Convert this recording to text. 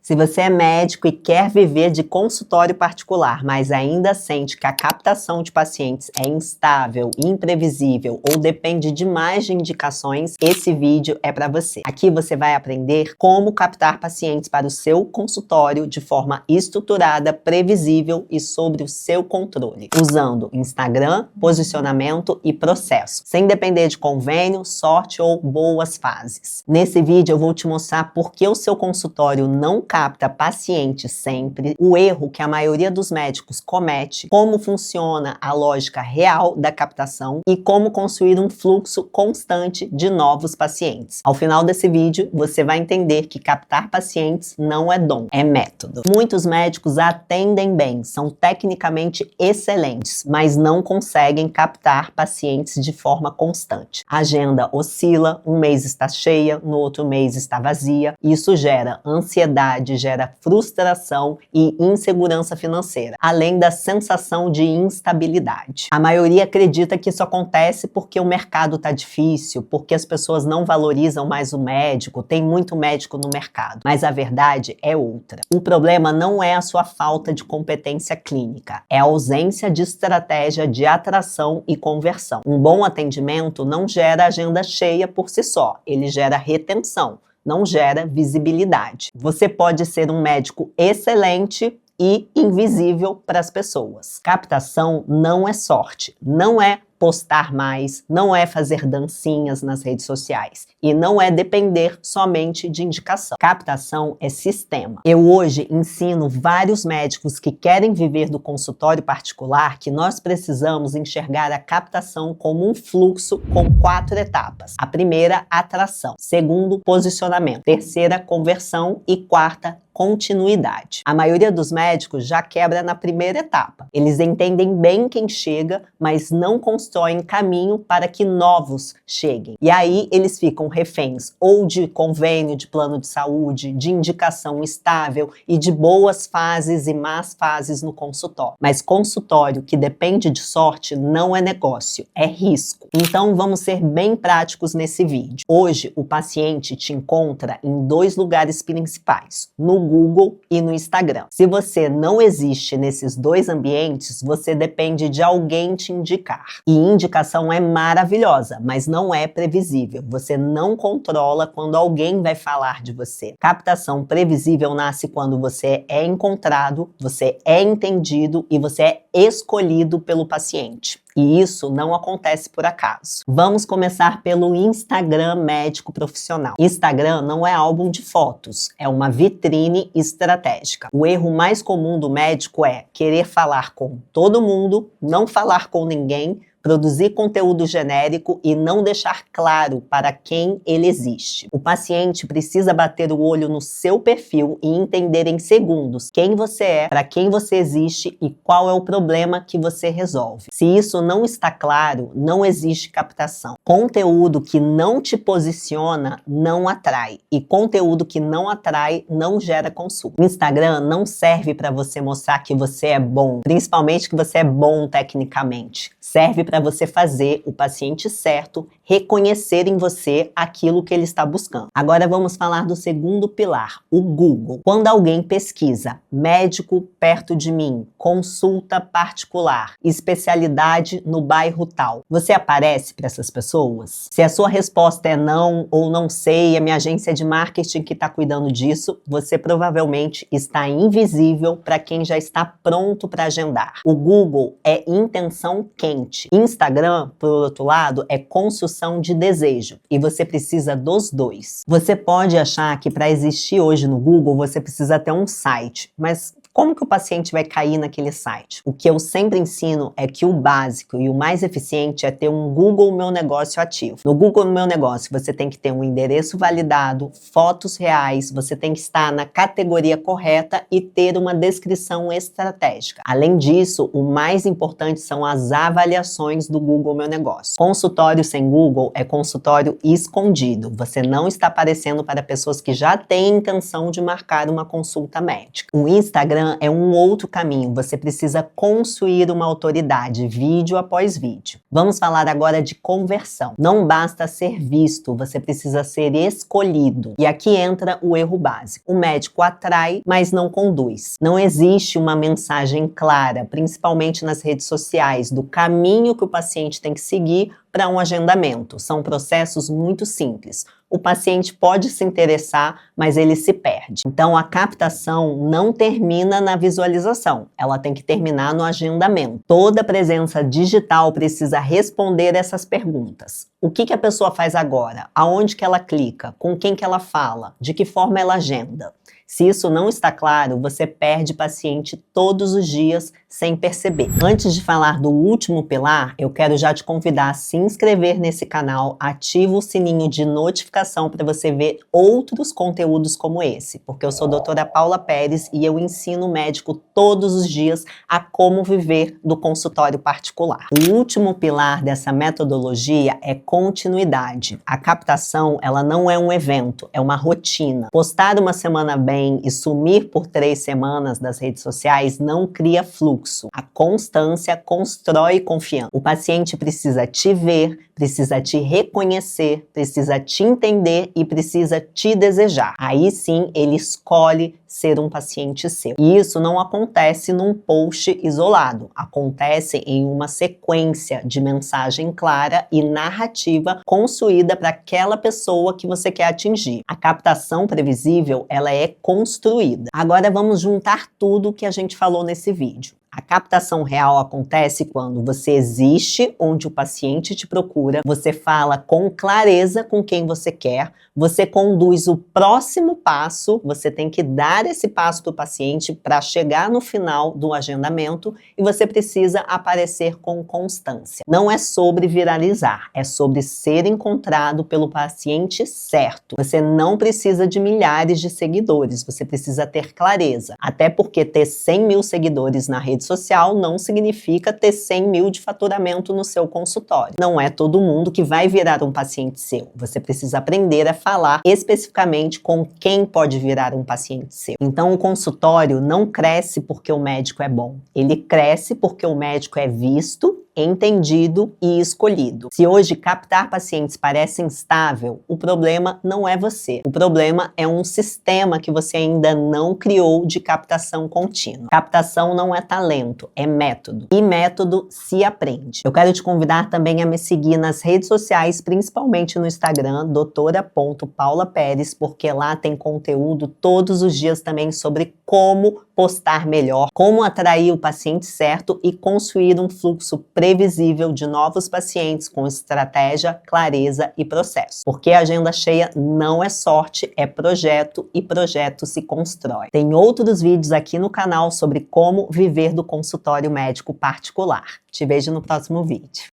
Se você é médico e quer viver de consultório particular, mas ainda sente que a captação de pacientes é instável, imprevisível ou depende demais de indicações, esse vídeo é para você. Aqui você vai aprender como captar pacientes para o seu consultório de forma estruturada, previsível e sobre o seu controle, usando Instagram, posicionamento e processo, sem depender de convênio, sorte ou boas fases. Nesse vídeo eu vou te mostrar por que o seu consultório não capta paciente sempre, o erro que a maioria dos médicos comete, como funciona a lógica real da captação e como construir um fluxo constante de novos pacientes. Ao final desse vídeo, você vai entender que captar pacientes não é dom, é método. Muitos médicos atendem bem, são tecnicamente excelentes, mas não conseguem captar pacientes de forma constante. A agenda oscila, um mês está cheia, no outro mês está vazia. Isso gera ansiedade, gera frustração e insegurança financeira, além da sensação de instabilidade. A maioria acredita que isso acontece porque o mercado está difícil, porque as pessoas não valorizam mais o médico, tem muito médico no mercado. Mas a verdade é outra. O problema não é a sua falta de competência clínica, é a ausência de estratégia de atração e conversão. Um bom atendimento não gera agenda cheia por si só, ele gera retenção, não gera visibilidade. Você pode ser um médico excelente e invisível para as pessoas. Captação não é sorte, não é postar mais, não é fazer dancinhas nas redes sociais e não é depender somente de indicação. Captação é sistema. Eu hoje ensino vários médicos que querem viver do consultório particular que nós precisamos enxergar a captação como um fluxo com 4 etapas. A primeira, atração. Segundo, posicionamento. Terceira, conversão. E quarta, continuidade. A maioria dos médicos já quebra na primeira etapa. Eles entendem bem quem chega, mas não constroem caminho para que novos cheguem. E aí eles ficam reféns ou de convênio de plano de saúde, de indicação estável e de boas fases e más fases no consultório. Mas consultório que depende de sorte não é negócio, é risco. Então vamos ser bem práticos nesse vídeo. Hoje o paciente te encontra em 2 lugares principais, no Google e no Instagram. Se você não existe nesses 2 ambientes, você depende de alguém te indicar. E indicação é maravilhosa, mas não é previsível. Você não controla quando alguém vai falar de você. Captação previsível nasce quando você é encontrado, você é entendido e você é escolhido pelo paciente. E isso não acontece por acaso. Vamos começar pelo Instagram médico profissional. Instagram não é álbum de fotos, é uma vitrine estratégica. O erro mais comum do médico é querer falar com todo mundo, não falar com ninguém, produzir conteúdo genérico e não deixar claro para quem ele existe. O paciente precisa bater o olho no seu perfil e entender em segundos quem você é, para quem você existe e qual é o problema que você resolve. Se isso não está claro, não existe captação. Conteúdo que não te posiciona não atrai, e conteúdo que não atrai não gera consulta. Instagram não serve para você mostrar que você é bom, principalmente que você é bom tecnicamente. Serve para você fazer o paciente certo reconhecer em você aquilo que ele está buscando. Agora vamos falar do segundo pilar, o Google. Quando alguém pesquisa médico perto de mim, consulta particular, especialidade no bairro tal, você aparece para essas pessoas? Se a sua resposta é não ou não sei, a minha agência de marketing que está cuidando disso, você provavelmente está invisível para quem já está pronto para agendar. O Google é intenção quente. Instagram, por outro lado, é construção de desejo e você precisa dos 2. Você pode achar que para existir hoje no Google você precisa ter um site, mas como que o paciente vai cair naquele site? O que eu sempre ensino é que o básico e o mais eficiente é ter um Google Meu Negócio ativo. No Google Meu Negócio você tem que ter um endereço validado, fotos reais, você tem que estar na categoria correta e ter uma descrição estratégica. Além disso, o mais importante são as avaliações do Google Meu Negócio. Consultório sem Google é consultório escondido. Você não está aparecendo para pessoas que já têm intenção de marcar uma consulta médica. O Instagram Instagram é um outro caminho, você precisa construir uma autoridade, vídeo após vídeo. Vamos falar agora de conversão. Não basta ser visto, você precisa ser escolhido. E aqui entra o erro básico. O médico atrai, mas não conduz. Não existe uma mensagem clara, principalmente nas redes sociais, do caminho que o paciente tem que seguir para um agendamento. São processos muito simples. O paciente pode se interessar, mas ele se perde. Então, a captação não termina na visualização, ela tem que terminar no agendamento. Toda presença digital precisa responder essas perguntas. O que a pessoa faz agora? Aonde que ela clica? Com quem que ela fala? De que forma ela agenda? Se isso não está claro, você perde paciente todos os dias sem perceber. Antes de falar do último pilar, eu quero já te convidar a se inscrever nesse canal, ativa o sininho de notificação para você ver outros conteúdos como esse, porque eu sou a doutora Paula Pérez e eu ensino o médico todos os dias a como viver do consultório particular. O último pilar dessa metodologia é continuidade. A captação, ela não é um evento, é uma rotina. Postar uma semana bem e sumir por 3 semanas das redes sociais não cria fluxo. A constância constrói confiança. O paciente precisa te ver, precisa te reconhecer, precisa te entender e precisa te desejar. Aí sim, ele escolhe ser um paciente seu. E isso não acontece num post isolado, acontece em uma sequência de mensagem clara e narrativa construída para aquela pessoa que você quer atingir. A captação previsível, ela é construída. Agora vamos juntar tudo que a gente falou nesse vídeo. A captação real acontece quando você existe onde o paciente te procura, você fala com clareza com quem você quer, você conduz o próximo passo, você tem que dar esse passo para o paciente para chegar no final do agendamento e você precisa aparecer com constância. Não é sobre viralizar, é sobre ser encontrado pelo paciente certo. Você não precisa de milhares de seguidores, você precisa ter clareza. Até porque ter 100 mil seguidores na rede social não significa ter 100 mil de faturamento no seu consultório. Não é todo mundo que vai virar um paciente seu. Você precisa aprender a falar especificamente com quem pode virar um paciente seu. Então, o consultório não cresce porque o médico é bom. Ele cresce porque o médico é visto, entendido e escolhido. Se hoje captar pacientes parece instável, o problema não é você. O problema é um sistema que você ainda não criou de captação contínua. Captação não é talento, é método. E método se aprende. Eu quero te convidar também a me seguir nas redes sociais, principalmente no Instagram, doutora.paulapérez, porque lá tem conteúdo todos os dias também sobre como postar melhor, como atrair o paciente certo e construir um fluxo previsível de novos pacientes com estratégia, clareza e processo. Porque a agenda cheia não é sorte, é projeto e projeto se constrói. Tem outros vídeos aqui no canal sobre como viver do consultório médico particular. Te vejo no próximo vídeo.